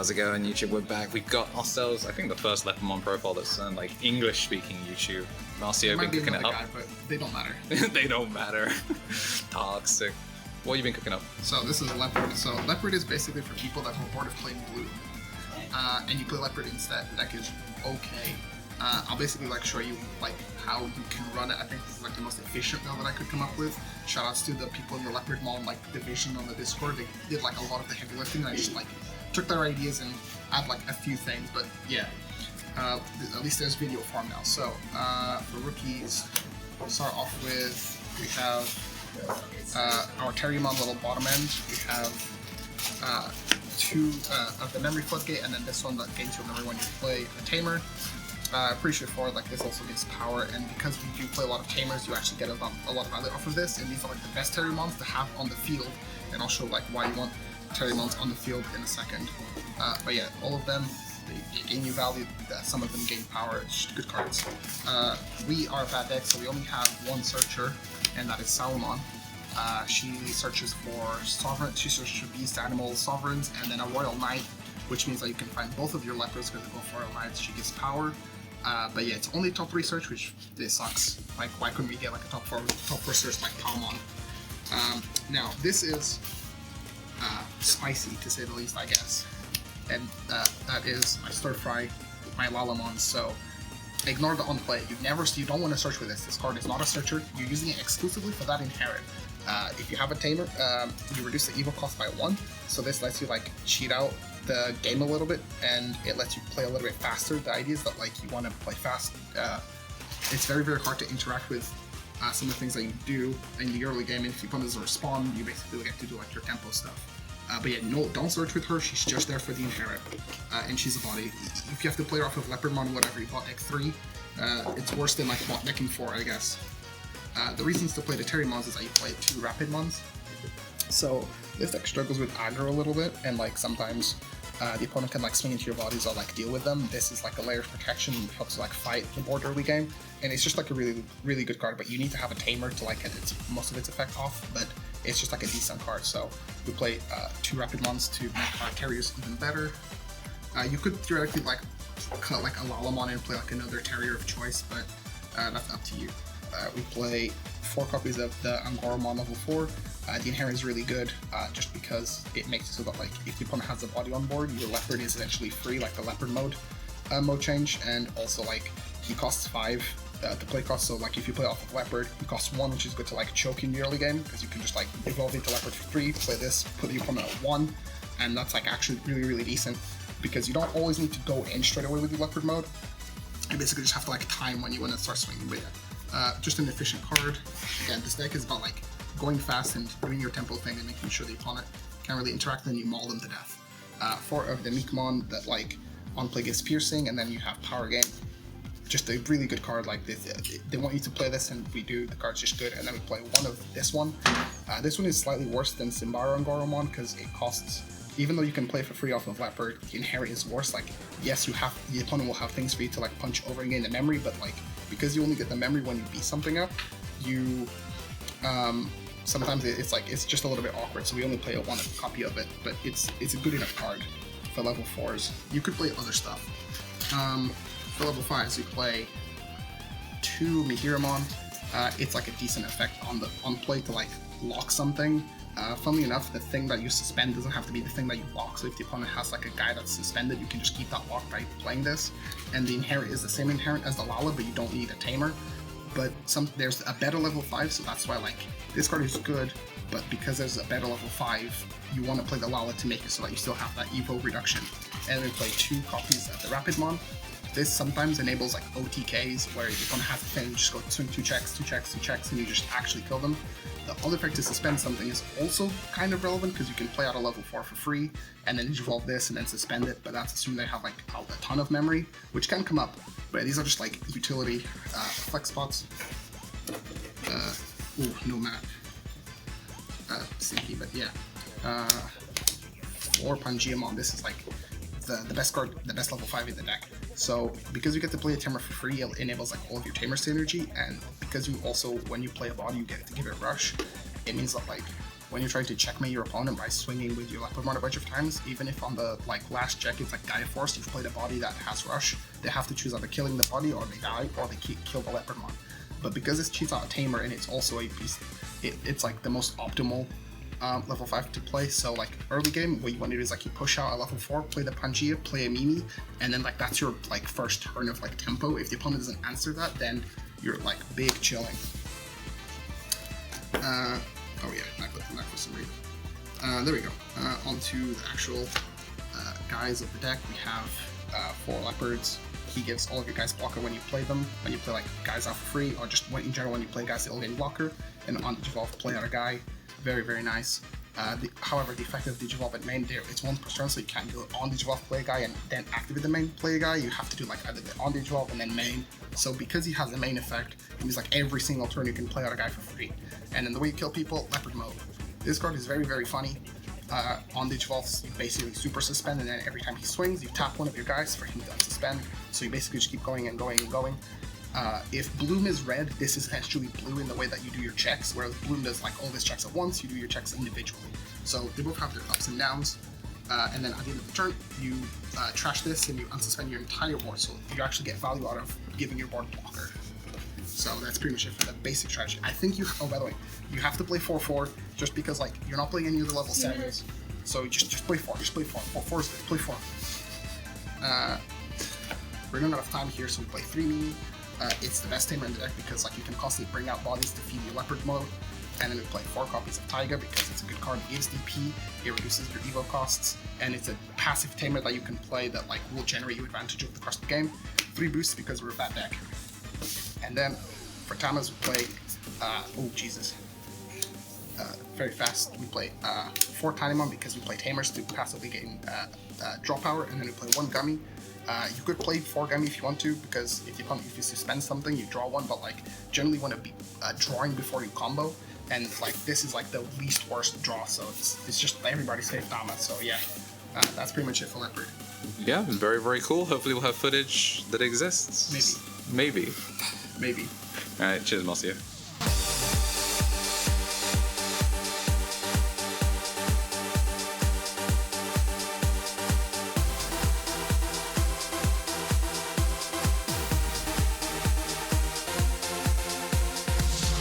How's it going, YouTube? We're back. We've got ourselves, I think, the first Leopardmon profile that's like English-speaking YouTube. Marcio been cooking it up. Guy, but they don't matter. They don't matter. Toxic. What have you been cooking up? So this is Leopard. So Leopard is basically for people that are bored of playing blue, and you play Leopard instead. The deck is okay. I'll basically like show you like how you can run it. I think this is like the most efficient build that I could come up with. Shoutouts to the people in the Leopardmon like division on the Discord. They did like a lot of the heavy lifting. And I just like took their ideas and add like a few things. But yeah, at least there's video form now. So for rookies, we'll start off with we have our Terriermon little bottom end. We have two of the memory floodgate, and then this one that gains you a memory when you play a Tamer. Pretty straightforward. Like this also gives power, and because we do play a lot of Tamers, you actually get a lot of value off of this. And these are like the best Terriermons to have on the field, and I'll show like why you want Terriermons on the field in a second. But yeah, all of them they gain you value. Some of them gain power. It's just good cards. We are a bad deck, so we only have one searcher, and that is Salomon. She searches for sovereign. She searches for beast, animals, sovereigns, and then a royal knight, which means that you can find both of your leopards because they go for royal knights. She gives power. But yeah, it's only top 3 search, which this sucks. Like, why couldn't we get like a top 4 search like Palmon? Now this is spicy to say the least, I guess. And that is my stir fry, my Lalamon. So ignore the on play. You don't want to search with this. This card is not a searcher. You're using it exclusively for that inherit. If you have a Tamer, you reduce the evil cost by 1. So this lets you like cheat out the game a little bit, and it lets you play a little bit faster. The idea is that like you want to play fast. It's very, very hard to interact with some of the things that you do in the early game, and if your opponent doesn't respond, you basically get to do like your tempo stuff. But yeah, no, don't search with her. She's just there for the inherit, and she's a body. If you have to play her off of Leopardmon, whatever, you bought deck 3, it's worse than like bought decking 4, I guess. The reasons to play the Terriermons is that you play 2 Rapidmons. So this deck struggles with aggro a little bit, and like sometimes the opponent can like swing into your bodies or like deal with them. This is like a layer of protection, helps like fight the board early game, and it's just like a really, really good card. But you need to have a Tamer to like get most of its effect off. But it's just like a decent card. So we play 2 Rapidmons to make our Terriers even better. You could theoretically like cut like a Lalamon and play like another Terrier of choice, but that's up to you. We play 4 copies of the Angoramon level 4. The inherit is really good, just because it makes it so that like if the opponent has a body on board, your leopard is eventually free, like the leopard mode change, and also like he costs 5 to play cost. So like if you play off of leopard, he costs 1, which is good to like choke in the early game because you can just like evolve into leopard for free, play this, put the opponent at 1, and that's like actually really, really decent because you don't always need to go in straight away with the leopard mode. You basically just have to like time when you want to start swinging. But yeah, just an efficient card. Again, this deck is about like going fast and doing your tempo thing and making sure the opponent can't really interact, and then you maul them to death. 4 of the Meekmon that like on play gets piercing, and then you have power gain. Just a really good card like this. They want you to play this, and we do. The card's just good, and then we play 1 of this one. This one is slightly worse than Simbara and Goromon because it costs, even though you can play for free off of Leopard, the inherit is worse. Like, yes, the opponent will have things for you to like punch over and gain the memory, but like because you only get the memory when you beat something up, you sometimes it's just a little bit awkward. So we only play a 1 copy of it, but it's a good enough card for level 4s. You could play other stuff. For level 5s, you play 2 Mihiramon. It's like a decent effect on play to like lock something. Funnily enough, the thing that you suspend doesn't have to be the thing that you lock. So if the opponent has like a guy that's suspended, you can just keep that locked by playing this. And the inherit is the same inherit as the Lala, but you don't need a Tamer. But there's a better level 5, so that's why like this card is good. But because there's a better level 5, you want to play the Lala to make it so that you still have that evo reduction. And then play 2 copies of the Rapidmon. This sometimes enables like OTKs where your opponent has a thing, you just go swing 2 checks, 2 checks, 2 checks, and you just actually kill them. The other effect to suspend something is also kind of relevant because you can play out a level 4 for free and then evolve this and then suspend it, but that's assuming they have like a ton of memory, which can come up. But these are just like utility flex spots. Ooh, no map. Sneaky, but yeah. 4 Pangeamon. This is like the best card, the best level 5 in the deck. So because you get to play a Tamer for free, it enables like all of your Tamer synergy, and because you also, when you play a body, you get to give it rush. It means that like when you're trying to checkmate your opponent by swinging with your Leopardmon a bunch of times, even if on the like last check it's like Gaia Force, you've played a body that has rush, they have to choose either killing the body or they die or they kill the Leopardmon. But because this cheats out a Tamer and it's also a beast, it's like the most optimal level 5 to play. So like early game, what you want to do is like you push out a level 4, play the Pangea, play a Mimi, and then like that's your like first turn of like tempo. If the opponent doesn't answer that, then you're like big chilling. Oh yeah, not for some reason. There we go. Onto the actual guys of the deck. We have 4 leopards. He gives all of your guys blocker when you play them. When you play like guys out for free, or just in general when you play guys, they'll gain blocker. And on Digivolve, play out a guy. Very, very nice. However, the effect of Digivolve at main, there it's once per turn, so you can't do it on Digivolve, play a guy, and then activate the main, play a guy. You have to do like either on Digivolve and then main. So because he has the main effect, it means like every single turn you can play out a guy for free. And then the way you kill people, Leopard mode. This card is very, very funny. On Digivolve, you basically super suspend, and then every time he swings, you tap one of your guys for him to unsuspend. So you basically just keep going and going and going. If Bloom is red, this is actually blue in the way that you do your checks, whereas Bloom does like all these checks at once, you do your checks individually. So they both have their ups and downs, and then at the end of the turn, you trash this and you unsuspend your entire board, so you actually get value out of giving your board blocker. So that's pretty much it for the basic strategy. I think you, oh by the way, you have to play 4-4, just because like you're not playing any of the level 7s, so just play 4, just play 4, 4 is good, play 4. We're running out of time here, so we play 3 Mimi. It's the best Tamer in the deck because like you can constantly bring out bodies to feed your Leopard mode, and then we play 4 copies of Taiga because it's a good card, it gives DP, it reduces your Evo costs, and it's a passive Tamer that you can play that like will generate you advantage over the course of the game. 3 boosts because we're a bad deck. And then for Tamers we play, oh Jesus, very fast, we play 4 Tinymon because we play Tamers to passively gain draw power, and then we play 1 Gummy. You could play 4 Gummy if you want to, because if you suspend something, you draw 1, but like generally want to be drawing before you combo, and like this is like the least worst draw, so it's just everybody's safe Tama. So yeah, that's pretty much it for Leopard. Yeah, very, very cool. Hopefully we'll have footage that exists. Maybe. Maybe. Maybe. Alright, cheers, Marcio.